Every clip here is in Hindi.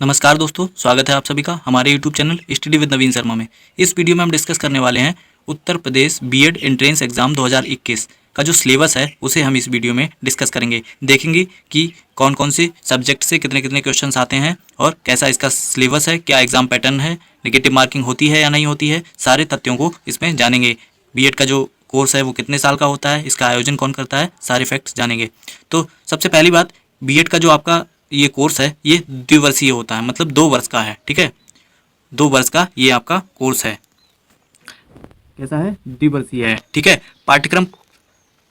नमस्कार दोस्तों, स्वागत है आप सभी का हमारे YouTube चैनल स्टडी विद नवीन शर्मा में। इस वीडियो में हम डिस्कस करने वाले हैं Uttar Pradesh BEd entrance exam 2021 का जो सिलेबस है उसे हम इस वीडियो में डिस्कस करेंगे। देखेंगे कि कौन कौन से सब्जेक्ट से कितने कितने क्वेश्चंस आते हैं और कैसा इसका सिलेबस है, क्या एग्जाम पैटर्न है, नेगेटिव मार्किंग होती है या नहीं होती है, सारे तथ्यों को इसमें जानेंगे। बीएड का जो कोर्स है वो कितने साल का होता है, इसका आयोजन कौन करता है, सारे फैक्ट्स जानेंगे। तो सबसे पहली बात, बीएड का जो आपका ये कोर्स है ये द्विवर्षीय होता है, मतलब 2 वर्ष का है। ठीक है, 2 वर्ष का ये आपका कोर्स है। कैसा है? द्विवर्षीय है। ठीक है, पाठ्यक्रम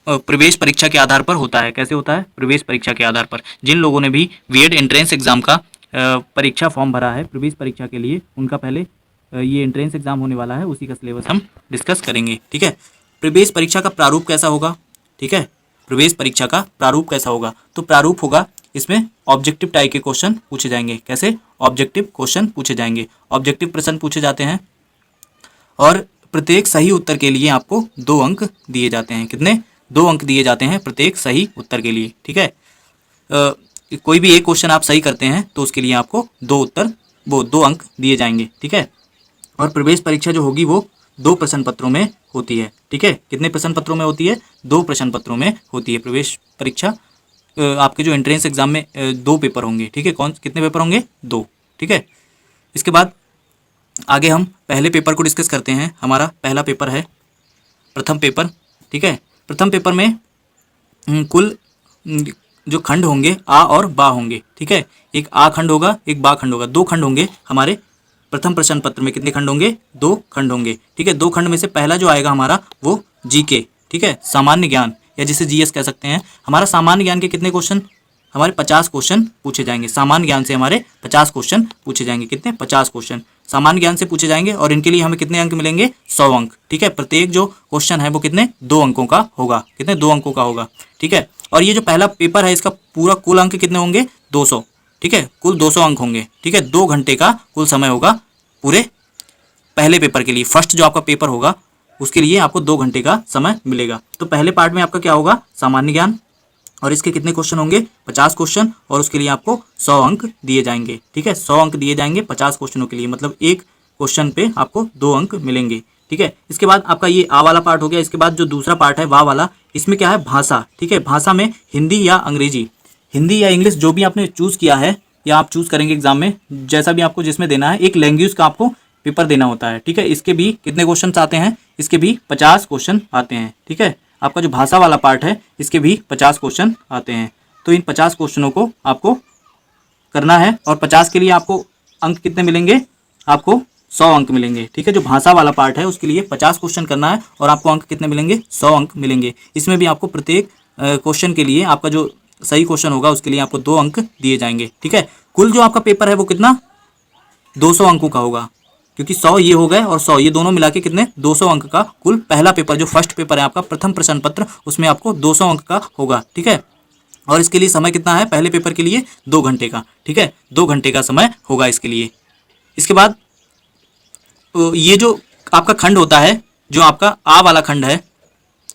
प्रवेश परीक्षा के आधार पर होता है। कैसे होता है? प्रवेश परीक्षा के आधार पर। जिन लोगों ने भी बीएड एंट्रेंस एग्जाम का परीक्षा फॉर्म भरा है प्रवेश परीक्षा के लिए, उनका पहले ये एंट्रेंस एग्जाम होने वाला है, उसी का सिलेबस हम डिस्कस करेंगे। ठीक है, प्रवेश परीक्षा का प्रारूप कैसा होगा? ठीक है, प्रवेश परीक्षा का प्रारूप कैसा होगा? तो प्रारूप होगा, इसमें ऑब्जेक्टिव टाइप के क्वेश्चन पूछे जाएंगे। कैसे? ऑब्जेक्टिव क्वेश्चन पूछे जाएंगे, ऑब्जेक्टिव प्रश्न पूछे जाते हैं और प्रत्येक सही उत्तर के लिए आपको 2 अंक दिए जाते हैं। कितने? 2 अंक दिए जाते हैं प्रत्येक सही उत्तर के लिए। ठीक है, कोई भी एक क्वेश्चन आप सही करते हैं तो उसके लिए आपको 2 अंक दिए जाएंगे। ठीक है, और प्रवेश परीक्षा जो होगी वो 2 प्रश्न पत्रों में होती है। ठीक है, कितने प्रश्न पत्रों में होती है? 2 प्रश्न पत्रों में होती है प्रवेश परीक्षा। आपके जो एंट्रेंस एग्जाम में 2 पेपर होंगे। ठीक है, कितने पेपर होंगे? 2। ठीक है, इसके बाद आगे हम पहले पेपर को डिस्कस करते हैं। हमारा पहला पेपर है प्रथम पेपर। ठीक है, प्रथम पेपर में कुल जो खंड होंगे आ और बा होंगे। ठीक है, एक आ खंड होगा, एक बा खंड होगा, 2 खंड होंगे हमारे प्रथम प्रश्न पत्र में। कितने खंड होंगे? 2 खंड होंगे। ठीक है, 2 खंड में से पहला जो आएगा हमारा वो जीके। ठीक है, सामान्य ज्ञान या जिसे जीएस कह सकते हैं। हमारा सामान्य ज्ञान के कितने क्वेश्चन? हमारे 50 क्वेश्चन पूछे जाएंगे। सामान्य ज्ञान से हमारे 50 क्वेश्चन पूछे जाएंगे। कितने? 50 क्वेश्चन सामान्य ज्ञान से पूछे जाएंगे और इनके लिए हमें कितने अंक मिलेंगे? 100 अंक। ठीक है, प्रत्येक जो क्वेश्चन है वो कितने? 2 अंकों का होगा। कितने? 2 अंकों का होगा। ठीक है, और ये जो पहला पेपर है इसका पूरा कुल अंक कितने होंगे? 200। ठीक है, कुल 200 अंक होंगे। ठीक है, 2 घंटे का कुल समय होगा पूरे पहले पेपर के लिए। फर्स्ट जो आपका पेपर होगा उसके लिए आपको 2 घंटे का समय मिलेगा। तो पहले पार्ट में आपका क्या होगा? सामान्य ज्ञान, और इसके कितने क्वेश्चन होंगे? 50 क्वेश्चन, और उसके लिए आपको 100 अंक दिए जाएंगे। ठीक है, 100 अंक दिए जाएंगे 50 क्वेश्चनों के लिए, मतलब एक क्वेश्चन पे आपको 2 अंक मिलेंगे। ठीक है, इसके बाद आपका ये आ वाला पार्ट हो गया। इसके बाद जो दूसरा पार्ट है वाह वाला, इसमें क्या है? भाषा। ठीक है, भाषा में हिंदी या अंग्रेजी, हिंदी या इंग्लिश जो भी आपने चूज़ किया है या आप चूज़ करेंगे एग्जाम में, जैसा भी आपको जिसमें देना है, एक लैंग्वेज का आपको पेपर देना होता है। ठीक है, इसके भी कितने क्वेश्चन आते हैं? इसके भी 50 क्वेश्चन आते हैं। ठीक है, आपका जो भाषा वाला पार्ट है इसके भी 50 क्वेश्चन आते हैं। तो इन 50 क्वेश्चनों को आपको करना है और 50 के लिए आपको अंक कितने मिलेंगे? आपको 100 अंक मिलेंगे। ठीक है, जो भाषा वाला पार्ट है उसके लिए 50 क्वेश्चन करना है और आपको अंक कितने मिलेंगे? 100 अंक मिलेंगे। इसमें भी आपको प्रत्येक क्वेश्चन के लिए आपका जो सही क्वेश्चन होगा उसके लिए आपको 2 अंक दिए जाएंगे। ठीक है, कुल जो आपका पेपर है वो कितना? 200 अंकों का होगा, क्योंकि 100 ये हो गए और 100 ये दोनों मिला के कितने? 200 अंक का कुल पहला पेपर, जो फर्स्ट पेपर है आपका प्रथम प्रश्न पत्र, उसमें आपको 200 अंक का होगा। ठीक है, और इसके लिए समय कितना है? पहले पेपर के लिए 2 घंटे का। ठीक है, 2 घंटे का समय होगा इसके लिए। इसके बाद ये जो आपका खंड होता है, जो आपका आ वाला खंड है,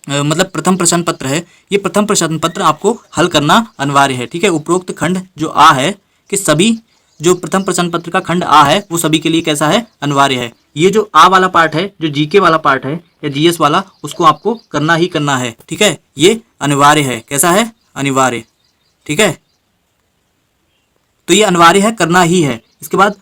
मतलब प्रथम प्रश्न पत्र है, ये प्रथम प्रश्न पत्र आपको हल करना अनिवार्य है। ठीक है, उपरोक्त खंड जो आ है कि सभी जो प्रथम प्रश्न पत्र का खंड आ है वो सभी के लिए कैसा है? अनिवार्य है। ये जो आ वाला पार्ट है, जो जीके वाला पार्ट है या जीएस वाला, उसको आपको करना ही करना है। ठीक है, ये अनिवार्य है। कैसा है? अनिवार्य। ठीक है, तो ये अनिवार्य है, करना ही है। इसके बाद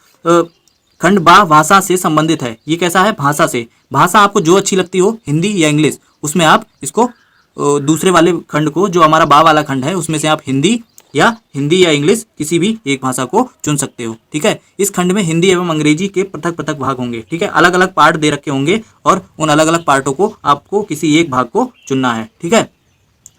खंड बा भाषा से संबंधित है। ये कैसा है? भाषा से। भाषा आपको जो अच्छी लगती हो, हिंदी या इंग्लिश, उसमें आप इसको दूसरे वाले खंड को, जो हमारा बा वाला खंड है, उसमें से आप हिंदी या इंग्लिश किसी भी एक भाषा को चुन सकते हो। ठीक है, इस खंड में हिंदी एवं अंग्रेजी के पृथक पृथक भाग होंगे। ठीक है, अलग अलग पार्ट दे रखे होंगे और उन अलग अलग पार्टों को आपको किसी एक भाग को चुनना है। ठीक है,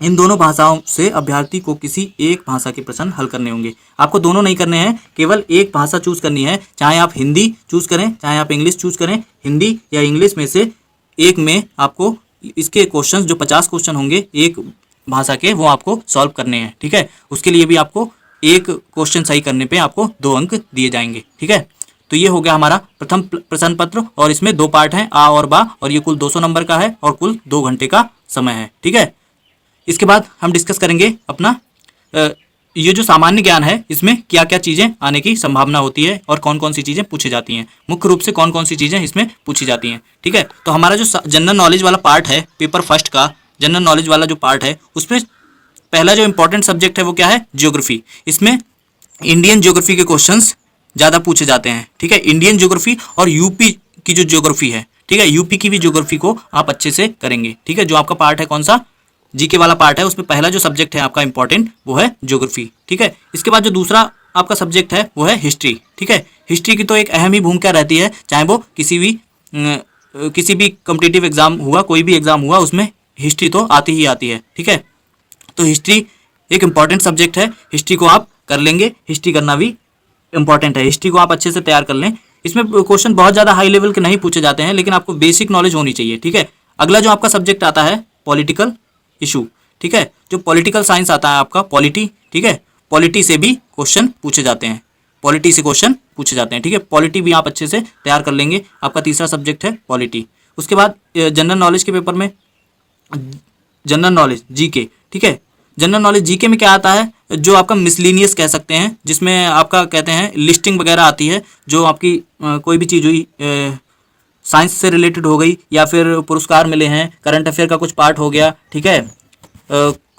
इन दोनों भाषाओं से अभ्यर्थी को किसी एक भाषा के प्रश्न हल करने होंगे। आपको दोनों नहीं करने हैं, केवल एक भाषा चूज करनी है। चाहे आप हिंदी चूज करें, चाहे आप इंग्लिश चूज करें, हिंदी या इंग्लिश में से एक में आपको इसके क्वेश्चंस, जो 50 क्वेश्चन होंगे एक भाषा के, वो आपको सॉल्व करने हैं। ठीक है, उसके लिए भी आपको एक क्वेश्चन सही करने पे आपको 2 अंक दिए जाएंगे। ठीक है, तो ये हो गया हमारा प्रथम प्रश्न पत्र, और इसमें 2 पार्ट हैं, आ और बा, और ये कुल 200 नंबर का है और कुल 2 घंटे का समय है। ठीक है, इसके बाद हम डिस्कस करेंगे अपना ये जो सामान्य ज्ञान है इसमें क्या क्या चीज़ें आने की संभावना होती है और कौन कौन सी चीज़ें पूछी जाती हैं, मुख्य रूप से कौन कौन सी चीज़ें इसमें पूछी जाती हैं। ठीक है, तो हमारा जो जनरल नॉलेज वाला पार्ट है पेपर फर्स्ट का, जनरल नॉलेज वाला जो पार्ट है उसमें पहला जो इंपॉर्टेंट सब्जेक्ट है वो क्या है, ज्योग्राफी। इसमें इंडियन ज्योग्राफी के क्वेश्चंस ज़्यादा पूछे जाते हैं। ठीक है, इंडियन ज्योग्राफी और यूपी की जो ज्योग्राफी है, ठीक है, यूपी की भी ज्योग्राफी को आप अच्छे से करेंगे। ठीक है, जो आपका पार्ट है कौन सा, जीके वाला पार्ट है, उसमें पहला जो सब्जेक्ट है आपका इंपॉर्टेंट वो है ज्योग्राफी। ठीक है, इसके बाद जो दूसरा आपका सब्जेक्ट है वो है हिस्ट्री। ठीक है, हिस्ट्री की तो एक अहम ही भूमिका रहती है, चाहे वो किसी भी कॉम्पिटिटिव एग्जाम हुआ, कोई भी एग्जाम हुआ, उसमें हिस्ट्री तो आती ही आती है। ठीक है, तो हिस्ट्री एक इम्पॉर्टेंट सब्जेक्ट है, हिस्ट्री को आप कर लेंगे, हिस्ट्री करना भी इंपॉर्टेंट है, हिस्ट्री को आप अच्छे से तैयार कर लें। इसमें क्वेश्चन बहुत ज़्यादा हाई लेवल के नहीं पूछे जाते हैं, लेकिन आपको बेसिक नॉलेज होनी चाहिए। ठीक है, अगला जो आपका सब्जेक्ट आता है पॉलिटिकल इशू। ठीक है, जो पॉलिटिकल साइंस आता है आपका पॉलिटी। ठीक है, पॉलिटी से भी क्वेश्चन पूछे जाते हैं, पॉलिटी से क्वेश्चन पूछे जाते हैं। ठीक है, पॉलिटी भी आप अच्छे से तैयार कर लेंगे, आपका तीसरा सब्जेक्ट है पॉलिटी। उसके बाद जनरल नॉलेज के पेपर में जनरल नॉलेज जीके। ठीक है, जनरल नॉलेज जीके में क्या आता है, जो आपका मिसलिनियस कह सकते हैं, जिसमें आपका कहते हैं लिस्टिंग वगैरह आती है, जो आपकी कोई भी चीज़ हुई साइंस से रिलेटेड हो गई, या फिर पुरस्कार मिले हैं, करंट अफेयर का कुछ पार्ट हो गया। ठीक है,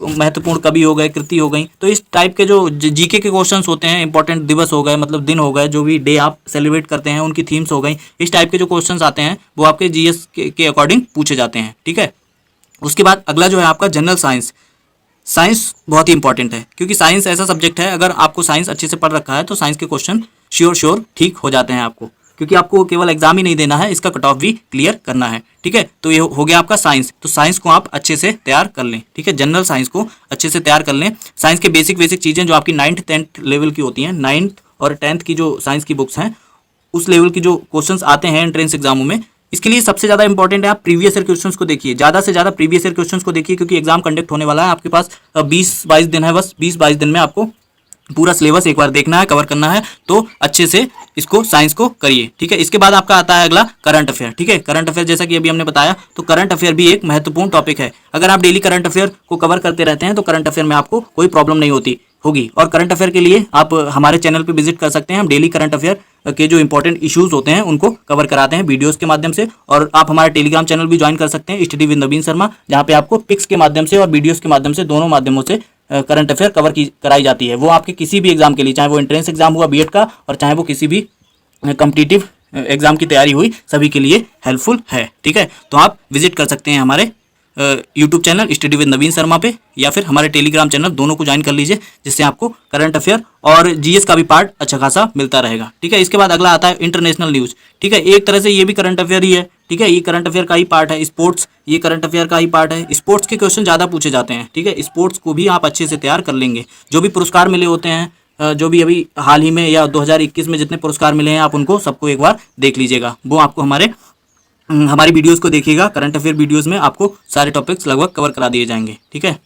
महत्वपूर्ण कवि हो गए, कृति हो गई, तो इस टाइप के जो जीके के क्वेश्चंस होते हैं, इंपॉर्टेंट दिवस हो गए, मतलब दिन हो गए, जो भी डे आप सेलिब्रेट करते हैं उनकी थीम्स हो गई, इस टाइप के जो क्वेश्चंस आते हैं वो आपके जीएस के अकॉर्डिंग पूछे जाते हैं। ठीक है, उसके बाद अगला जो है आपका जनरल साइंस। साइंस बहुत ही इंपॉर्टेंट है, क्योंकि साइंस ऐसा सब्जेक्ट है, अगर आपको साइंस अच्छे से पढ़ रखा है तो साइंस के क्वेश्चन श्योर ठीक हो जाते हैं आपको, क्योंकि आपको केवल एग्जाम ही नहीं देना है, इसका कट ऑफ भी क्लियर करना है। ठीक है, तो ये हो गया आपका साइंस। तो साइंस को आप अच्छे से तैयार कर लें। ठीक है, जनरल साइंस को अच्छे से तैयार कर लें। साइंस के बेसिक चीज़ें जो आपकी 9th 10th लेवल की होती हैं, 9th और 10th की जो साइंस की बुक्स हैं, उस लेवल की जो क्वेश्चंस आते हैं एंट्रेंस एग्जामों में, इसके लिए सबसे ज़्यादा इंपॉर्टेंट है आप प्रीवियस ईयर क्वेश्चंस को देखिए, ज़्यादा से ज़्यादा प्रीवियस ईयर क्वेश्चंस को देखिए, क्योंकि एग्जाम कंडक्ट होने वाला है आपके पास 20-22 दिन है, बस 20-22 दिन में आपको पूरा सिलेबस एक बार देखना है, कवर करना है, तो अच्छे से इसको साइंस को करिए। ठीक है, इसके बाद आपका आता है अगला करंट अफेयर। ठीक है, करंट अफेयर जैसा कि अभी हमने बताया, तो करंट अफेयर भी एक महत्वपूर्ण टॉपिक है। अगर आप डेली करंट अफेयर को कवर करते रहते हैं तो करंट अफेयर में आपको कोई प्रॉब्लम नहीं होगी। और करंट अफेयर के लिए आप हमारे चैनल पे विजिट कर सकते हैं, हम डेली करंट अफेयर के जो इंपॉर्टेंट इश्यूज होते हैं उनको कवर कराते हैं वीडियोस के माध्यम से। और आप हमारा टेलीग्राम चैनल भी ज्वाइन कर सकते हैं, स्टडी विद नवीन शर्मा, जहाँ पे आपको पिक्स के माध्यम से और वीडियोस के माध्यम से, दोनों माध्यमों से करंट अफेयर कराई जाती है। वो आपके किसी भी एग्जाम के लिए, चाहे वो एंट्रेंस एग्जाम हुआ बीएड का, और चाहे वो किसी भी कॉम्पिटिटिव एग्जाम की तैयारी हुई, सभी के लिए हेल्पफुल है। ठीक है, तो आप विजिट कर सकते हैं हमारे यूट्यूब चैनल स्टडी विद नवीन शर्मा पे, या फिर हमारे टेलीग्राम चैनल, दोनों को ज्वाइन कर लीजिए, जिससे आपको करंट अफेयर और जीएस का भी पार्ट अच्छा खासा मिलता रहेगा। ठीक है, इसके बाद अगला आता है इंटरनेशनल न्यूज़। ठीक है, एक तरह से ये भी करंट अफेयर ही है। ठीक है, ये करंट अफेयर का ही पार्ट है। स्पोर्ट्स, ये करंट अफेयर का ही पार्ट है। स्पोर्ट्स के क्वेश्चन ज़्यादा पूछे जाते हैं। ठीक है, स्पोर्ट्स को भी आप अच्छे से तैयार कर लेंगे। जो भी पुरस्कार मिले होते हैं, जो भी अभी हाल ही में या 2021 में जितने पुरस्कार मिले हैं, आप उनको सबको एक बार देख लीजिएगा। वो आपको हमारी वीडियोस को देखिएगा, करंट अफेयर वीडियोस में आपको सारे टॉपिक्स लगभग कवर करा दिए जाएंगे। ठीक है,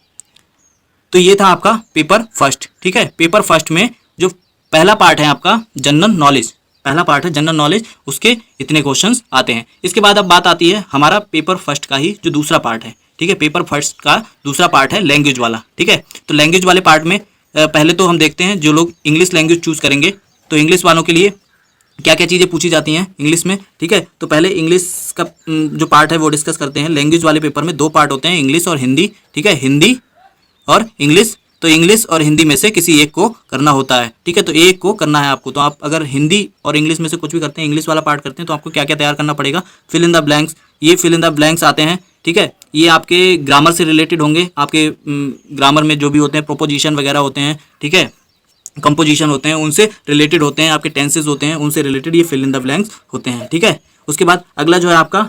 तो ये था आपका पेपर फर्स्ट। ठीक है, पेपर फर्स्ट में जो पहला पार्ट है आपका जनरल नॉलेज, पहला पार्ट है जनरल नॉलेज, उसके इतने क्वेश्चंस आते हैं। इसके बाद अब बात आती है हमारा पेपर फर्स्ट का ही जो दूसरा पार्ट है। ठीक है, पेपर फर्स्ट का दूसरा पार्ट है लैंग्वेज वाला। ठीक है, तो लैंग्वेज वाले पार्ट में पहले तो हम देखते हैं जो लोग इंग्लिश लैंग्वेज चूज़ करेंगे, तो इंग्लिश वालों के लिए क्या क्या चीज़ें पूछी जाती हैं इंग्लिश में। ठीक है, तो पहले इंग्लिश का जो पार्ट है वो डिस्कस करते हैं। लैंग्वेज वाले पेपर में 2 पार्ट होते हैं, इंग्लिश और हिंदी। ठीक है, हिंदी और इंग्लिश, तो इंग्लिश और हिंदी में से किसी एक को करना होता है। ठीक है, तो एक को करना है आपको। तो आप अगर हिंदी और इंग्लिश में से कुछ भी करते हैं, इंग्लिश वाला पार्ट करते हैं, तो आपको क्या क्या तैयार करना पड़ेगा, फिल इन द ब्लैंक्स। ये फिल इन द ब्लैंक्स आते हैं। ठीक है, ये आपके ग्रामर से रिलेटेड होंगे, आपके ग्रामर में जो भी होते हैं, प्रोपोजिशन वगैरह होते हैं, ठीक है, कंपोजिशन होते हैं, उनसे रिलेटेड होते हैं, आपके टेंसेस होते हैं, उनसे रिलेटेड ये फिल इन द ब्लैंक्स होते हैं। ठीक है, उसके बाद अगला जो है आपका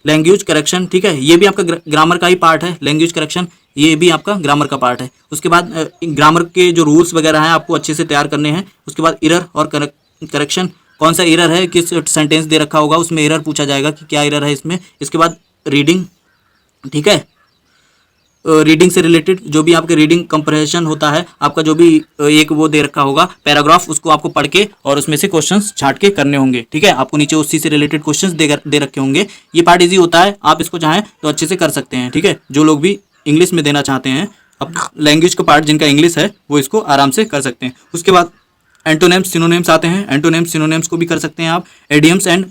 लैंग्वेज करेक्शन। ठीक है, ये भी आपका ग्रामर का ही पार्ट है। लैंग्वेज करेक्शन ये भी आपका ग्रामर का पार्ट है। उसके बाद ग्रामर के जो रूल्स वगैरह हैं आपको अच्छे से तैयार करने हैं। उसके बाद एरर और करेक्शन, कौन सा एरर है, किस सेंटेंस दे रखा होगा उसमें एरर पूछा जाएगा कि क्या एरर है इसमें। इसके बाद रीडिंग। ठीक है, रीडिंग से रिलेटेड जो भी आपके रीडिंग कंप्रहेंशन होता है, आपका जो भी एक वो दे रखा होगा पैराग्राफ, उसको आपको पढ़ के और उसमें से क्वेश्चंस छांट के करने होंगे। ठीक है, आपको नीचे उसी से रिलेटेड क्वेश्चंस दे रखे होंगे। ये पार्ट इजी होता है, आप इसको चाहें तो अच्छे से कर सकते हैं। ठीक है, जो लोग भी इंग्लिश में देना चाहते हैं अब लैंग्वेज का पार्ट जिनका इंग्लिश है वो इसको आराम से कर सकते हैं। उसके बाद एंटोनिम्स सिनोनिम्स आते हैं, एंटोनिम्स सिनोनिम्स को भी कर सकते हैं आप। एडियम्स एंड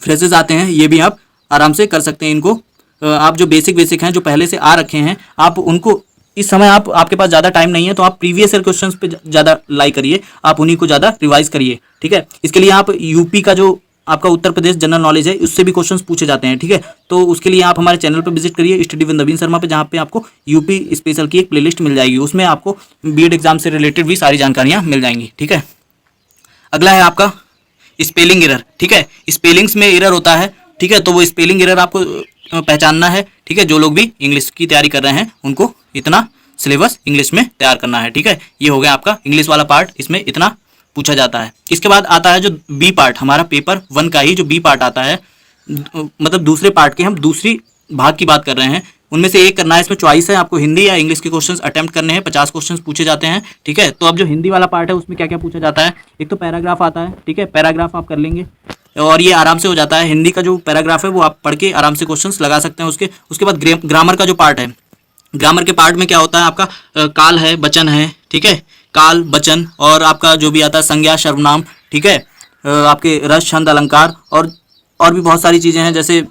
फ्रेजेस आते हैं, ये भी आप आराम से कर सकते हैं। इनको आप जो बेसिक हैं जो पहले से आ रखे हैं आप उनको इस समय आपके पास ज़्यादा टाइम नहीं है तो आप प्रीवियस ईयर क्वेश्चंस पे ज़्यादा लाइक करिए, आप उन्हीं को ज़्यादा रिवाइज करिए, ठीक है। इसके लिए आप यूपी का जो आपका उत्तर प्रदेश जनरल नॉलेज है उससे भी क्वेश्चंस पूछे जाते हैं, ठीक है। तो उसके लिए आप हमारे चैनल पर विजिट करिए स्टडी विद नवीन शर्मा पे, जहाँ पे आपको यूपी स्पेशल की एक प्लेलिस्ट मिल जाएगी, उसमें आपको बीएड एग्जाम से रिलेटेड भी सारी जानकारियाँ मिल जाएंगी, ठीक है। अगला है आपका स्पेलिंग एरर, ठीक है। स्पेलिंग्स में एरर होता है, ठीक है, तो वो स्पेलिंग एरर आपको पहचानना है, ठीक है। जो लोग भी इंग्लिश की तैयारी कर रहे हैं उनको इतना सिलेबस इंग्लिश में तैयार करना है, ठीक है। ये हो गया आपका इंग्लिश वाला पार्ट, इसमें इतना पूछा जाता है। इसके बाद आता है जो बी पार्ट, हमारा पेपर 1 का ही जो बी पार्ट आता है, मतलब दूसरे पार्ट के हम दूसरी भाग की बात कर रहे हैं, उनमें से एक करना है। इसमें चॉइस है, आपको हिंदी या इंग्लिश के क्वेश्चंस अटेम्प्ट करने हैं, 50 क्वेश्चंस पूछे जाते हैं, ठीक है। तो अब जो हिंदी वाला पार्ट है उसमें क्या क्या पूछा जाता है, एक तो पैराग्राफ आता है, ठीक है, पैराग्राफ आप कर लेंगे और ये आराम से हो जाता है। हिंदी का जो पैराग्राफ है वो आप पढ़ के आराम से क्वेश्चंस लगा सकते हैं। उसके बाद ग्रामर का जो पार्ट है, ग्रामर के पार्ट में क्या होता है आपका काल है, वचन है, ठीक है, काल वचन, और आपका जो भी आता है संज्ञा सर्वनाम, ठीक है, आपके रस छंद अलंकार और भी बहुत सारी चीज़ें हैं जैसे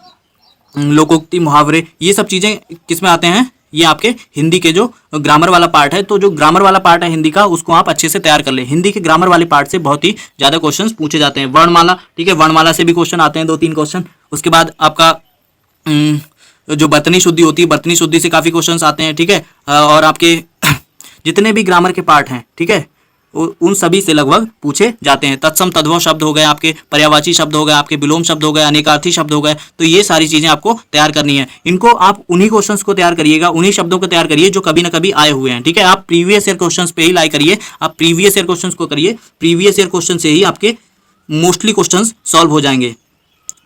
लोकोक्ति मुहावरे, ये सब चीज़ें किस में आते हैं, ये आपके हिंदी के जो ग्रामर वाला पार्ट है। तो जो ग्रामर वाला पार्ट है हिंदी का उसको आप अच्छे से तैयार कर ले। हिंदी के ग्रामर वाले पार्ट से बहुत ही ज़्यादा क्वेश्चंस पूछे जाते हैं। वर्णमाला, ठीक है, वर्णमाला से भी क्वेश्चन आते हैं 2-3 क्वेश्चन। उसके बाद आपका जो बर्तनी शुद्धि होती है, बर्तनी शुद्धि से काफ़ी क्वेश्चंस आते हैं, ठीक है। और आपके जितने भी ग्रामर के पार्ट हैं, ठीक है, उन सभी से लगभग पूछे जाते हैं। तत्सम तद्भव शब्द हो गए आपके, पर्यायवाची शब्द हो गए आपके, विलोम शब्द हो गए, अनेकार्थी शब्द हो गए, तो ये सारी चीज़ें आपको तैयार करनी है। इनको आप उन्हीं क्वेश्चंस को तैयार करिएगा, उन्हीं शब्दों को तैयार करिए जो कभी ना कभी आए हुए हैं, ठीक है। आप प्रीवियस ईयर क्वेश्चंस पे ही लाई करिए, आप प्रीवियस ईयर क्वेश्चंस को करिए, प्रीवियस ईयर क्वेश्चन से ही आपके मोस्टली क्वेश्चंस सॉल्व हो जाएंगे।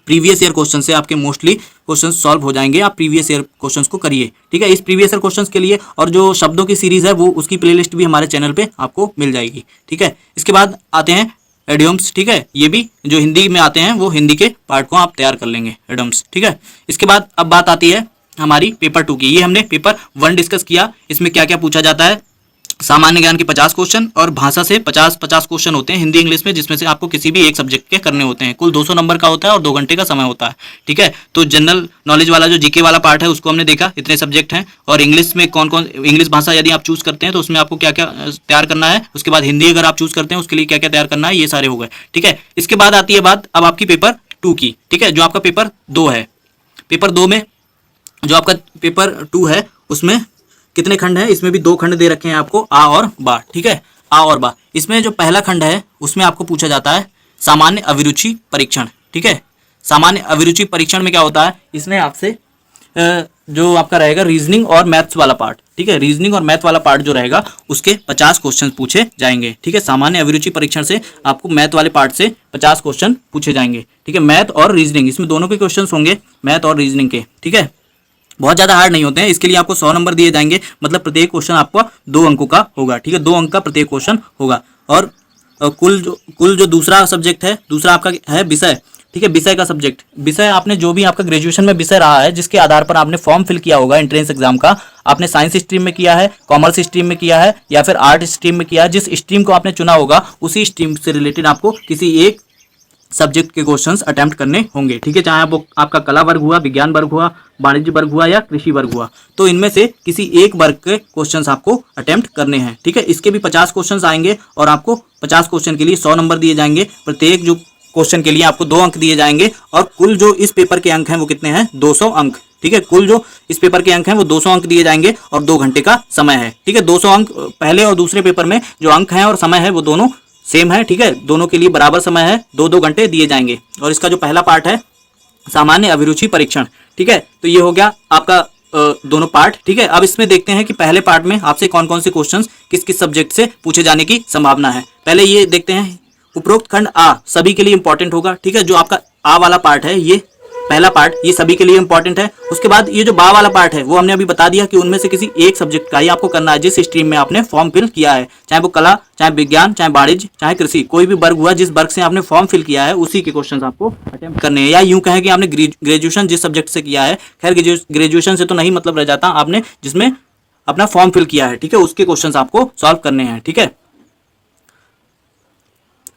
प्रीवियस ईयर क्वेश्चन से आपके मोस्टली क्वेश्चंस सॉल्व हो जाएंगे, आप प्रीवियस ईयर क्वेश्चंस को करिए, ठीक है। इस प्रीवियस ईयर क्वेश्चंस के लिए और जो शब्दों की सीरीज है वो उसकी प्लेलिस्ट भी हमारे चैनल पे आपको मिल जाएगी, ठीक है। इसके बाद आते हैं एडियम्स, ठीक है, ये भी जो हिंदी में आते हैं वो हिंदी के पार्ट को आप तैयार कर लेंगे, एडियम्स, ठीक है। इसके बाद अब बात आती है हमारी पेपर 2 की। ये हमने पेपर 1 डिस्कस किया, इसमें क्या क्या पूछा जाता है। सामान्य ज्ञान के 50 क्वेश्चन और भाषा से 50-50 क्वेश्चन होते हैं हिंदी इंग्लिश में, जिसमें से आपको किसी भी एक सब्जेक्ट के करने होते हैं। कुल 200 नंबर का होता है और 2 घंटे का समय होता है, ठीक है। तो जनरल नॉलेज वाला जो जीके वाला पार्ट है उसको हमने देखा, इतने सब्जेक्ट हैं। और इंग्लिश में कौन कौन, इंग्लिश भाषा यदि आप चूज करते हैं तो उसमें आपको क्या क्या तैयार करना है। उसके बाद हिंदी अगर आप चूज करते हैं उसके लिए क्या क्या तैयार करना है, ये सारे हो गए, ठीक है। इसके बाद आती है बात अब आपकी पेपर 2 की, ठीक है, जो आपका पेपर 2 है। पेपर 2 में जो आपका पेपर 2 है उसमें कितने खंड हैं, इसमें भी 2 खंड दे रखे हैं आपको, आ और बा, ठीक है, आ और बा। इसमें जो पहला खंड है उसमें आपको पूछा जाता है सामान्य अभिरुचि परीक्षण, ठीक है। सामान्य अभिरुचि परीक्षण में क्या होता है, इसमें आपसे जो आपका रहेगा रीजनिंग और मैथ्स वाला पार्ट, ठीक है, रीजनिंग और मैथ वाला पार्ट जो रहेगा उसके 50 क्वेश्चन पूछे जाएंगे, ठीक है। सामान्य अभिरुचि परीक्षण से आपको मैथ वाले पार्ट से 50 क्वेश्चन पूछे जाएंगे, ठीक है। मैथ और रीजनिंग, इसमें दोनों के क्वेश्चन होंगे, मैथ और रीजनिंग के, ठीक है। बहुत ज़्यादा हार्ड नहीं होते हैं। इसके लिए आपको 100 नंबर दिए जाएंगे, मतलब प्रत्येक क्वेश्चन आपका 2 अंकों का होगा, ठीक है, 2 अंक का प्रत्येक क्वेश्चन होगा। और कुल जो दूसरा सब्जेक्ट है, दूसरा आपका है विषय, ठीक है, विषय का सब्जेक्ट, विषय आपने जो भी आपका ग्रेजुएशन में विषय रहा है जिसके आधार पर आपने फॉर्म फिल किया होगा एंट्रेंस एग्जाम का, आपने साइंस स्ट्रीम में किया है, कॉमर्स स्ट्रीम में किया है या फिर आर्ट स्ट्रीम में किया है, जिस स्ट्रीम को आपने चुना होगा उसी स्ट्रीम से रिलेटेड आपको किसी एक सब्जेक्ट के क्वेश्चंस अटेम्प्ट करने होंगे, ठीक है। चाहे वो आपका कला वर्ग हुआ, विज्ञान वर्ग हुआ, वाणिज्य वर्ग हुआ या कृषि वर्ग हुआ, तो इनमें से किसी एक वर्ग के क्वेश्चंस आपको अटेम्प्ट करने हैं, ठीक है। इसके भी 50 क्वेश्चंस आएंगे और आपको 50 क्वेश्चन के लिए 100 नंबर दिए जाएंगे। प्रत्येक जो क्वेश्चन के लिए आपको 2 अंक दिए जाएंगे और कुल जो इस पेपर के अंक हैं वो कितने हैं, 200 अंक, ठीक है। कुल जो इस पेपर के अंक हैं वो 200 अंक दिए जाएंगे और 2 घंटे का समय है, ठीक है। 200 अंक पहले और दूसरे पेपर में जो अंक हैं और समय है वो दोनों सेम है, ठीक है, दोनों के लिए बराबर समय है, 2-2 घंटे दिए जाएंगे। और इसका जो पहला पार्ट है सामान्य अभिरुचि परीक्षण, ठीक है, तो ये हो गया आपका दोनों पार्ट, ठीक है। अब इसमें देखते हैं कि पहले पार्ट में आपसे कौन कौन से क्वेश्चंस किस किस सब्जेक्ट से पूछे जाने की संभावना है। पहले ये देखते हैं, उपरोक्त खंड आ सभी के लिए इंपॉर्टेंट होगा, ठीक है। जो आपका आ वाला पार्ट है, ये पहला पार्ट, ये सभी के लिए इंपॉर्टेंट है। उसके बाद ये जो बा वाला पार्ट है वो हमने अभी बता दिया कि उनमें से किसी एक सब्जेक्ट का ही आपको करना है जिस स्ट्रीम में आपने फॉर्म फिल किया है, चाहे वो कला, चाहे विज्ञान, चाहे वाणिज्य, चाहे कृषि, कोई भी वर्ग हुआ, जिस वर्ग से आपने फॉर्म फिल किया है उसी के क्वेश्चन आपको अटेम्प्ट करने हैं। या यूं कहें कि आपने ग्रेजुएशन जिस सब्जेक्ट से किया है, खैर ग्रेजुएशन से तो नहीं मतलब रह जाता, आपने जिसमें अपना फॉर्म फिल किया है, ठीक है, उसके क्वेश्चंस आपको सॉल्व करने हैं, ठीक है,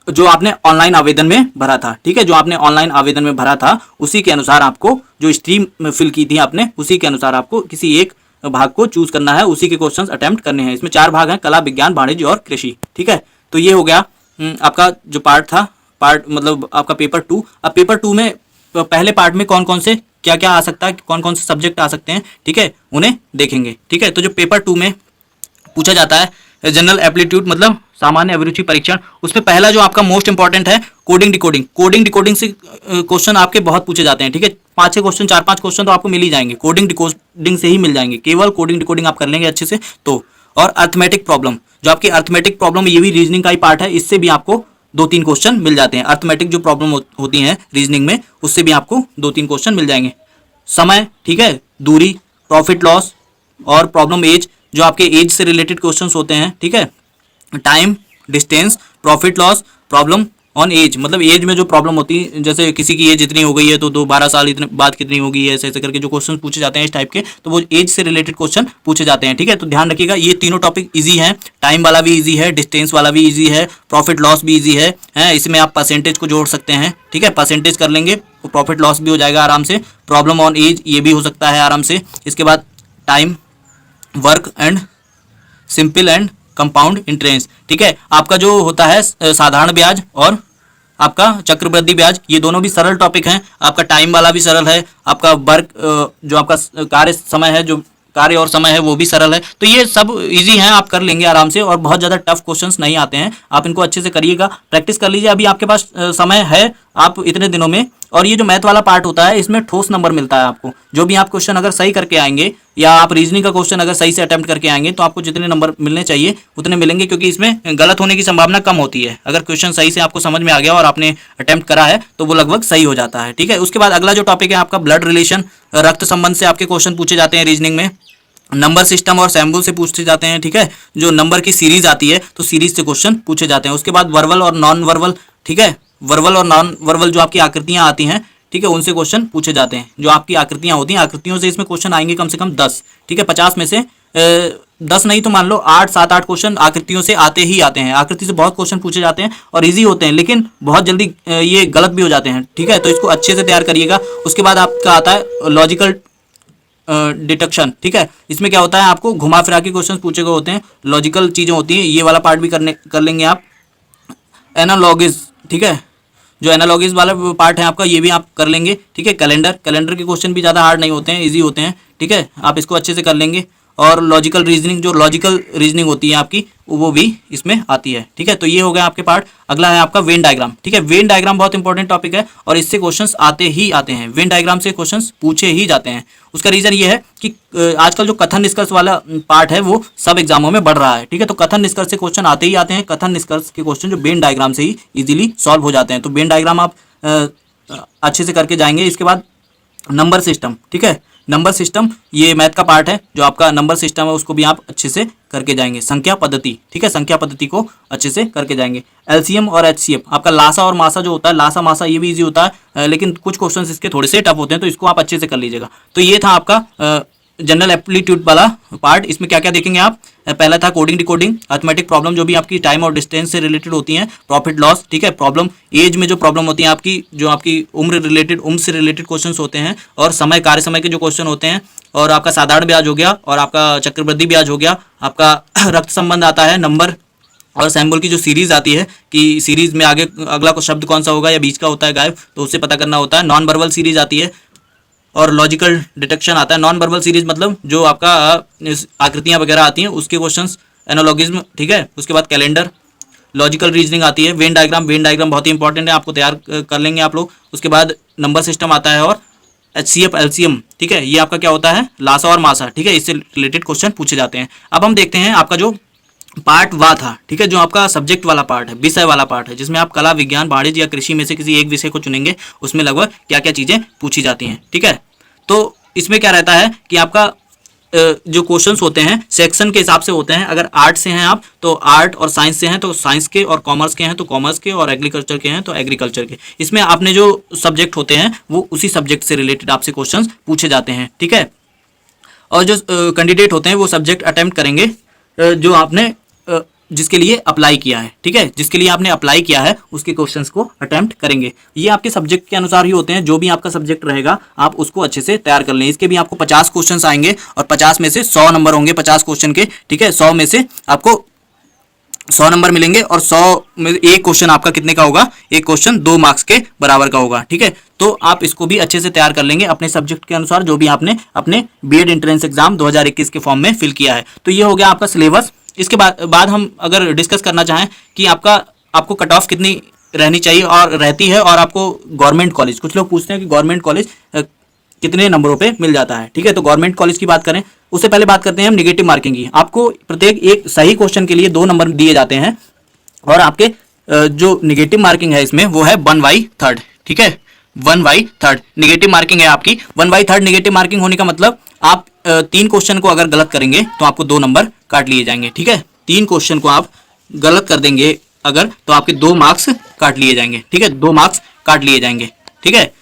जो आपने ऑनलाइन आवेदन में भरा था, ठीक है, जो आपने ऑनलाइन आवेदन में भरा था उसी के अनुसार आपको, जो स्ट्रीम फिल की थी आपने उसी के अनुसार आपको किसी एक भाग को चूज करना है, उसी के क्वेश्चंस अटेम्प्ट करने हैं। इसमें 4 भाग हैं, कला, विज्ञान, वाणिज्य और कृषि, ठीक है। तो ये हो गया आपका जो पार्ट था, पार्ट मतलब आपका पेपर 2। अब पेपर 2 में पहले पार्ट में कौन कौन से क्या क्या आ सकता है, कौन कौन से सब्जेक्ट आ सकते हैं, ठीक है, उन्हें देखेंगे, ठीक है। तो जो पेपर 2 में पूछा जाता है जनरल एप्टीट्यूड मतलब सामान्य अभिरुचि परीक्षण, उसमें पहला जो आपका मोस्ट इंपॉर्टेंट है कोडिंग डिकोडिंग। कोडिंग डिकोडिंग से क्वेश्चन आपके बहुत पूछे जाते हैं, ठीक है, 5-6 क्वेश्चन, 4-5 क्वेश्चन तो आपको मिल ही जाएंगे, कोडिंग डिकोडिंग से ही मिल जाएंगे, केवल कोडिंग डिकोडिंग आप कर लेंगे अच्छे से तो। और अर्थमेटिक प्रॉब्लम, जो आपकी अर्थमेटिक प्रॉब्लम, ये भी रीजनिंग का ही पार्ट है, इससे भी आपको 2-3 क्वेश्चन मिल जाते हैं। अर्थमेटिक जो प्रॉब्लम होती हैं रीजनिंग में, उससे भी आपको 2-3 क्वेश्चन मिल जाएंगे। समय, ठीक है, दूरी, प्रॉफिट लॉस और प्रॉब्लम एज, जो आपके एज से रिलेटेड क्वेश्चंस होते हैं, ठीक है, time, distance, profit loss, problem on age, मतलब एज में जो प्रॉब्लम होती है, जैसे किसी की एज इतनी हो गई है तो 12 साल इतने बाद कितनी होगी, ऐसे ऐसे करके जो क्वेश्चन पूछे जाते हैं इस टाइप के, तो वो एज से रिलेटेड क्वेश्चन पूछे जाते हैं, ठीक है। तो ध्यान रखिएगा, ये तीनों टॉपिक इजी हैं, टाइम वाला भी इजी है, डिस्टेंस वाला भी इजी है, प्रॉफिट लॉस भी इजी है, इसमें आप परसेंटेज को जोड़ सकते हैं, ठीक है, परसेंटेज कर लेंगे तो प्रॉफिट लॉस भी हो जाएगा आराम से, प्रॉब्लम ऑन एज ये भी हो सकता है आराम से। इसके बाद time, work and simple and compound interest, ठीक है, आपका जो होता है साधारण ब्याज और आपका चक्रवृद्धि ब्याज, ये दोनों भी सरल टॉपिक हैं। आपका टाइम वाला भी सरल है, आपका वर्क जो आपका कार्य समय है, जो कार्य और समय है वो भी सरल है। तो ये सब इजी हैं, आप कर लेंगे आराम से, और बहुत ज़्यादा टफ क्वेश्चंस नहीं आते हैं, आप इनको अच्छे से करिएगा, प्रैक्टिस कर लीजिए। अभी आपके पास समय है, आप इतने दिनों में, और ये जो मैथ वाला पार्ट होता है इसमें ठोस नंबर मिलता है आपको। जो भी आप क्वेश्चन अगर सही करके आएंगे, या आप रीजनिंग का क्वेश्चन अगर सही से अटेम्प्ट करके आएंगे, तो आपको जितने नंबर मिलने चाहिए उतने मिलेंगे, क्योंकि इसमें गलत होने की संभावना कम होती है। अगर क्वेश्चन सही से आपको समझ में आ गया और आपने अटेम्प्ट करा है तो वो लगभग सही हो जाता है, ठीक है। उसके बाद अगला जो टॉपिक है आपका ब्लड रिलेशन, रक्त संबंध से आपके क्वेश्चन पूछे जाते हैं रीजनिंग में। नंबर सिस्टम और सैम्बल से पूछे जाते हैं, ठीक है, जो नंबर की सीरीज आती है तो सीरीज से क्वेश्चन पूछे जाते हैं। उसके बाद वर्बल और नॉन वर्बल, ठीक है, वर्बल और नॉन वर्बल जो आपकी आकृतियां आती हैं, ठीक है, उनसे क्वेश्चन पूछे जाते हैं। जो आपकी आकृतियां होती हैं, आकृतियों से इसमें क्वेश्चन आएंगे कम से कम 10, ठीक है, 50 में से 10 नहीं तो मान लो 7-8 क्वेश्चन आकृतियों से आते ही आते हैं। आकृति से बहुत क्वेश्चन पूछे जाते हैं और इजी होते हैं, लेकिन बहुत जल्दी ये गलत भी हो जाते हैं, ठीक है, तो इसको अच्छे से तैयार करिएगा। उसके बाद आपका आता है लॉजिकल डिडक्शन, ठीक है, इसमें क्या होता है, आपको घुमा फिरा के क्वेश्चन पूछे गए होते हैं, लॉजिकल चीज़ें होती हैं, ये वाला पार्ट भी कर लेंगे आप। एनालॉगिस, ठीक है, जो एनालॉगिस वाला पार्ट है आपका, ये भी आप कर लेंगे, ठीक है। कैलेंडर के क्वेश्चन भी ज़्यादा हार्ड नहीं होते हैं, इजी होते हैं, ठीक है, आप इसको अच्छे से कर लेंगे। और लॉजिकल रीजनिंग, जो लॉजिकल रीजनिंग होती है आपकी, वो भी इसमें आती है, ठीक है। तो ये हो गया आपके पार्ट। अगला है आपका वेन डायग्राम, ठीक है, वेन डायग्राम बहुत इंपॉर्टेंट टॉपिक है और इससे क्वेश्चंस आते ही आते हैं, वेन डायग्राम से क्वेश्चंस पूछे ही जाते हैं। उसका रीजन ये है कि आजकल जो कथन निष्कर्ष वाला पार्ट है वो सब एग्जामों में बढ़ रहा है, ठीक है, तो कथन निष्कर्ष से क्वेश्चन आते ही आते हैं। कथन निष्कर्ष के क्वेश्चन जो वेन डायग्राम से ही इजीली सॉल्व हो जाते हैं, तो वेन डायग्राम आप अच्छे से करके जाएंगे। इसके बाद नंबर सिस्टम, ठीक है, नंबर सिस्टम ये मैथ का पार्ट है, जो आपका नंबर सिस्टम है उसको भी आप अच्छे से करके जाएंगे। संख्या पद्धति, ठीक है, संख्या पद्धति को अच्छे से करके जाएंगे। एलसीएम और एचसीएफ, आपका लासा और मासा जो होता है, लासा मासा ये भी इजी होता है, लेकिन कुछ क्वेश्चंस इसके थोड़े से टफ होते हैं, तो इसको आप अच्छे से कर लीजिएगा। तो ये था आपका जनरल एप्टीट्यूड वाला पार्ट। इसमें क्या क्या देखेंगे आप, पहला था कोडिंग डिकोडिंग, अर्थमेटिक प्रॉब्लम जो भी आपकी टाइम और डिस्टेंस से रिलेटेड होती हैं, प्रॉफिट लॉस, ठीक है, प्रॉब्लम एज में जो प्रॉब्लम होती है आपकी, जो आपकी उम्र से रिलेटेड क्वेश्चंस होते हैं, और समय, कार्य समय के जो क्वेश्चन होते हैं, और आपका साधारण ब्याज हो गया, और आपका चक्रवृद्धि ब्याज हो गया, आपका रक्त संबंध आता है, नंबर और सैम्बल की जो सीरीज आती है कि सीरीज में आगे अगला को शब्द कौन सा होगा या बीच का होता है गायब, तो उससे पता करना होता है। नॉन वर्बल सीरीज आती है और लॉजिकल डिटेक्शन आता है। नॉन वर्बल सीरीज मतलब जो आपका आकृतियां वगैरह आती हैं उसके क्वेश्चंस, एनालॉगिज्म, ठीक है। उसके बाद कैलेंडर, लॉजिकल रीजनिंग आती है, वेन डायग्राम बहुत ही इंपॉर्टेंट है, आपको तैयार कर लेंगे आप लोग। उसके बाद नंबर सिस्टम आता है और एचसीएफ एलसीएम, ठीक है, ये आपका क्या होता है, लासा और मासा, ठीक है, इससे रिलेटेड क्वेश्चन पूछे जाते हैं। अब हम देखते हैं आपका जो पार्ट वा था, ठीक है, जो आपका सब्जेक्ट वाला पार्ट है, विषय वाला पार्ट है, जिसमें आप कला, विज्ञान, वाणिज्य या कृषि में से किसी एक विषय को चुनेंगे, उसमें लगभग क्या क्या चीज़ें पूछी जाती हैं, ठीक है। तो इसमें क्या रहता है कि आपका जो क्वेश्चंस होते हैं सेक्शन के हिसाब से होते हैं। अगर आर्ट से हैं आप तो आर्ट, और साइंस से हैं तो साइंस के, और कॉमर्स के हैं तो कॉमर्स के, और एग्रीकल्चर के हैं तो एग्रीकल्चर के। इसमें आपने जो सब्जेक्ट होते हैं वो उसी सब्जेक्ट से रिलेटेड आपसे क्वेश्चंस पूछे जाते हैं, ठीक है। और जो कैंडिडेट होते हैं वो सब्जेक्ट अटेम्प्ट करेंगे जो आपने जिसके लिए अप्लाई किया है, ठीक है, जिसके लिए आपने अप्लाई किया है उसके क्वेश्चंस को अटेम्प्ट करेंगे। ये आपके सब्जेक्ट के अनुसार ही होते हैं, जो भी आपका सब्जेक्ट रहेगा आप उसको अच्छे से तैयार कर लें। इसके भी आपको 50 क्वेश्चंस आएंगे और 50 में से 100 नंबर होंगे 50 क्वेश्चन के, ठीक है। 100 में से आपको 100 नंबर मिलेंगे और 100 में एक क्वेश्चन आपका कितने का होगा, एक क्वेश्चन 2 मार्क्स के बराबर का होगा, ठीक है। तो आप इसको भी अच्छे से तैयार कर लेंगे अपने सब्जेक्ट के अनुसार, जो भी आपने अपने बीएड एंट्रेंस एग्जाम 2021 के फॉर्म में फिल किया है। तो ये हो गया आपका सिलेबस। इसके बाद हम अगर डिस्कस करना चाहें कि आपको कट ऑफ कितनी रहनी चाहिए और रहती है, और आपको गवर्नमेंट कॉलेज, कुछ लोग पूछते हैं कि गवर्नमेंट कॉलेज कितने नंबरों पे मिल जाता है, ठीक है। तो गवर्नमेंट कॉलेज की बात करें उससे पहले बात करते हैं हम निगेटिव मार्किंग की। आपको प्रत्येक एक सही क्वेश्चन के लिए 2 नंबर दिए जाते हैं और आपके जो निगेटिव मार्किंग है इसमें वो है 1/3, ठीक है। 1/3 निगेटिव मार्किंग है आपकी। 1/3 निगेटिव मार्किंग होने का मतलब आप 3 क्वेश्चन को अगर गलत करेंगे तो आपको 2 नंबर काट लिए जाएंगे, ठीक है। 3 क्वेश्चन को आप गलत कर देंगे अगर तो आपके 2 मार्क्स काट लिए जाएंगे, ठीक है, 2 मार्क्स काट लिए जाएंगे, ठीक है।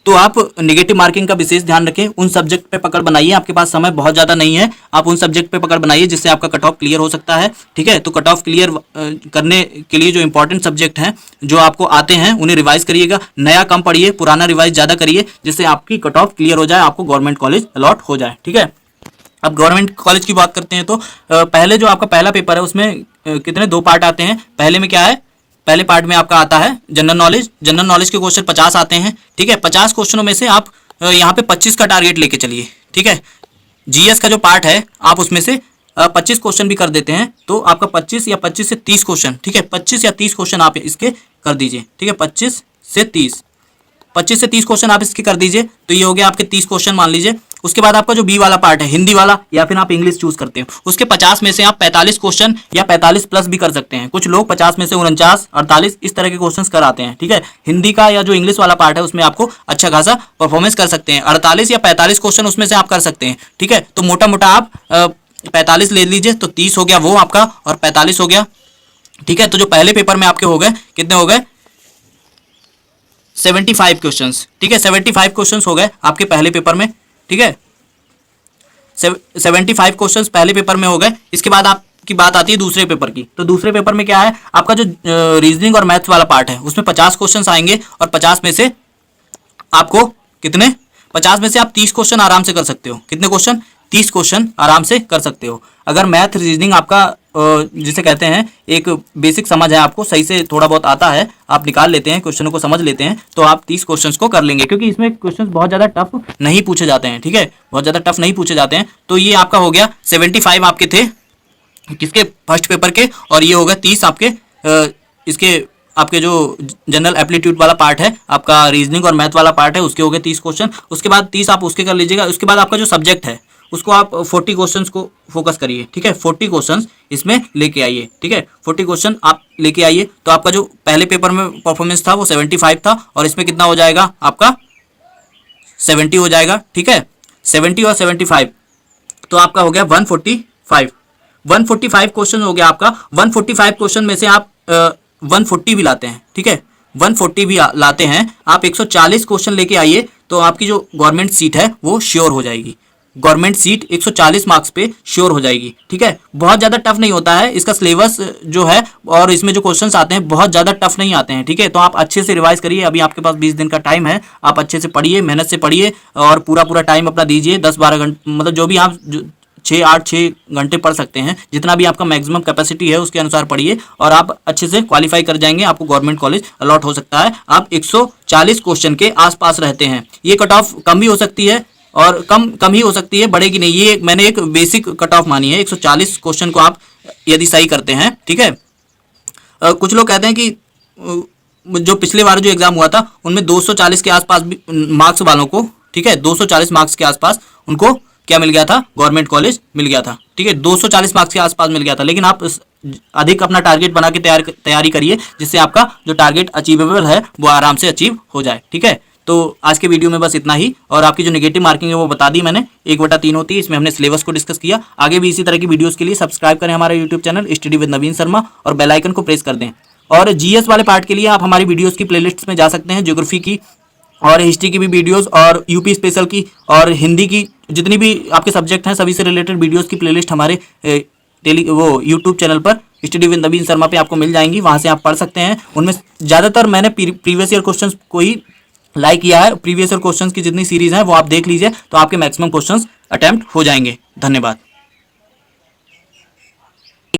तो आप नेगेटिव मार्किंग का विशेष ध्यान रखें, उन सब्जेक्ट पे पकड़ बनाइए। आपके पास समय बहुत ज़्यादा नहीं है, आप उन सब्जेक्ट पे पकड़ बनाइए जिससे आपका कट ऑफ क्लियर हो सकता है, ठीक है। तो कट ऑफ क्लियर करने के लिए जो इंपॉर्टेंट सब्जेक्ट हैं जो आपको आते हैं उन्हें रिवाइज करिएगा, नया कम पढ़िए, पुराना रिवाइज ज़्यादा करिए, जिससे आपकी कट ऑफ क्लियर हो जाए, आपको गवर्नमेंट कॉलेज अलॉट हो जाए, ठीक है। अब गवर्नमेंट कॉलेज की बात करते हैं तो पहले जो आपका पहला पेपर है उसमें कितने 2 पार्ट आते हैं। पहले में क्या है, पहले पार्ट में आपका आता है जनरल नॉलेज। जनरल नॉलेज के क्वेश्चन 50 आते हैं, ठीक है। 50 क्वेश्चनों में से आप यहाँ पे 25 का टारगेट लेके चलिए, ठीक है। जीएस का जो पार्ट है आप उसमें से 25 क्वेश्चन भी कर देते हैं तो आपका 25 या 25 से 30 क्वेश्चन, ठीक है, 25 या 30 क्वेश्चन आप इसके कर दीजिए, ठीक है। 25 से 30 क्वेश्चन आप इसके कर दीजिए, तो ये हो गया आपके 30 क्वेश्चन मान लीजिए। उसके बाद आपका जो बी वाला पार्ट है, हिंदी वाला या फिर आप इंग्लिश चूज करते हो, उसके 50 में से आप 45 क्वेश्चन या 45 प्लस भी कर सकते हैं। कुछ लोग 50 में से 49, 48 इस तरह के क्वेश्चंस कराते हैं, ठीक है। हिंदी का या जो इंग्लिश वाला पार्ट है उसमें आपको अच्छा खासा परफॉर्मेंस कर सकते हैं, 48 या 45 क्वेश्चन उसमें से आप कर सकते हैं, ठीक है। तो मोटा मोटा आप 45 ले लीजिए, तो 30 हो गया वो आपका और 45 हो गया, ठीक है। तो जो पहले पेपर में आपके हो गए कितने हो गए, 75 क्वेश्चंस, ठीक है। 75 क्वेश्चंस हो गए आपके पहले पेपर में, ठीक है। 75 क्वेश्चंस पहले पेपर में हो गए। इसके बाद आपकी बात आती है दूसरे पेपर की। तो दूसरे पेपर में क्या है, आपका जो रीजनिंग और मैथ्स वाला पार्ट है उसमें 50 क्वेश्चंस आएंगे और 50 में से आपको कितने, 50 में से आप 30 क्वेश्चन आराम से कर सकते हो। कितने क्वेश्चन, 30 क्वेश्चन आराम से कर सकते हो। अगर मैथ रीजनिंग आपका जिसे कहते हैं एक बेसिक समझ है, आपको सही से थोड़ा बहुत आता है, आप निकाल लेते हैं, क्वेश्चनों को समझ लेते हैं, तो आप 30 क्वेश्चंस को कर लेंगे, क्योंकि इसमें क्वेश्चंस बहुत ज़्यादा टफ नहीं पूछे जाते हैं, ठीक है, बहुत ज़्यादा टफ नहीं पूछे जाते हैं। तो ये आपका हो गया 75 आपके थे किसके, फर्स्ट पेपर के, और ये होगा 30 आपके इसके आपके जो जनरल एप्टीट्यूड वाला पार्ट है, आपका रीजनिंग और मैथ वाला पार्ट है, उसके हो गए 30 क्वेश्चन। उसके बाद 30 आप उसके कर लीजिएगा। उसके बाद आपका जो सब्जेक्ट है उसको आप 40 क्वेश्चंस को फोकस करिए, ठीक है। 40 क्वेश्चंस इसमें लेके आइए, ठीक है। 40 क्वेश्चन आप लेके आइए, तो आपका जो पहले पेपर में परफॉर्मेंस था वो 75 था और इसमें कितना हो जाएगा आपका 70 हो जाएगा, ठीक है। 70 और 75 तो आपका हो गया 145। 145 क्वेश्चन हो गया आपका। 145 क्वेश्चन में से आप 140 भी लाते हैं, ठीक है, 140 भी लाते हैं आप, 140 क्वेश्चन लेके आइए, तो आपकी जो गवर्नमेंट सीट है वो श्योर हो जाएगी। गवर्नमेंट सीट 140 मार्क्स पे श्योर हो जाएगी, ठीक है। बहुत ज़्यादा टफ नहीं होता है इसका सिलेबस जो है, और इसमें जो क्वेश्चंस आते हैं बहुत ज़्यादा टफ नहीं आते हैं, ठीक है। तो आप अच्छे से रिवाइज करिए, अभी आपके पास 20 दिन का टाइम है, आप अच्छे से पढ़िए, मेहनत से पढ़िए और पूरा टाइम अपना दीजिए। 10-12 घंटे, मतलब जो भी आप 6 घंटे पढ़ सकते हैं, जितना भी आपका मैक्सिमम कैपेसिटी है उसके अनुसार पढ़िए और आप अच्छे से क्वालिफाई कर जाएंगे, आपको गवर्नमेंट कॉलेज अलॉट हो सकता है। आप 140 क्वेश्चन के आसपास रहते हैं। ये कट ऑफ कम भी हो सकती है और कम ही हो सकती है, बढ़ेगी नहीं। ये मैंने एक बेसिक कट ऑफ मानी है। 140 क्वेश्चन को आप यदि सही करते हैं, ठीक है। कुछ लोग कहते हैं कि जो पिछले बार जो एग्जाम हुआ था उनमें 240 के आसपास मार्क्स वालों को, ठीक है, 240 मार्क्स के आसपास उनको क्या मिल गया था, गवर्नमेंट कॉलेज मिल गया था, ठीक है, 240 मार्क्स के आसपास मिल गया था। लेकिन आप अधिक अपना टारगेट बना के तैयारी करिए, जिससे आपका जो टारगेट अचीवेबल है वो आराम से अचीव हो जाए, ठीक है। तो आज के वीडियो में बस इतना ही, और आपकी जो नेगेटिव मार्किंग है वो बता दी मैंने, 1/3 होती है। इसमें हमने सिलेबस को डिस्कस किया। आगे भी इसी तरह की वीडियोस के लिए सब्सक्राइब करें हमारा यूट्यूब चैनल स्टडी विद नवीन शर्मा और बेल आइकन को प्रेस कर दें। और जीएस वाले पार्ट के लिए आप हमारी वीडियोस की प्लेलिस्ट में जा सकते हैं, ज्योग्राफी की और हिस्ट्री की भी वीडियोस और यूपी स्पेशल की और हिंदी की जितनी भी आपके सब्जेक्ट हैं सभी से रिलेटेड वीडियोस की प्लेलिस्ट हमारे यूट्यूब चैनल पर स्टडी विद नवीन शर्मा पे आपको मिल जाएंगी, वहाँ से आप पढ़ सकते हैं। उनमें ज़्यादातर मैंने प्रीवियस ईयर क्वेश्चंस को ही लाइक किया है। प्रीवियस ईयर क्वेश्चंस की जितनी सीरीज़ हैं वो आप देख लीजिए, तो आपके मैक्सिमम क्वेश्चंस अटेम्प्ट हो जाएंगे। धन्यवाद।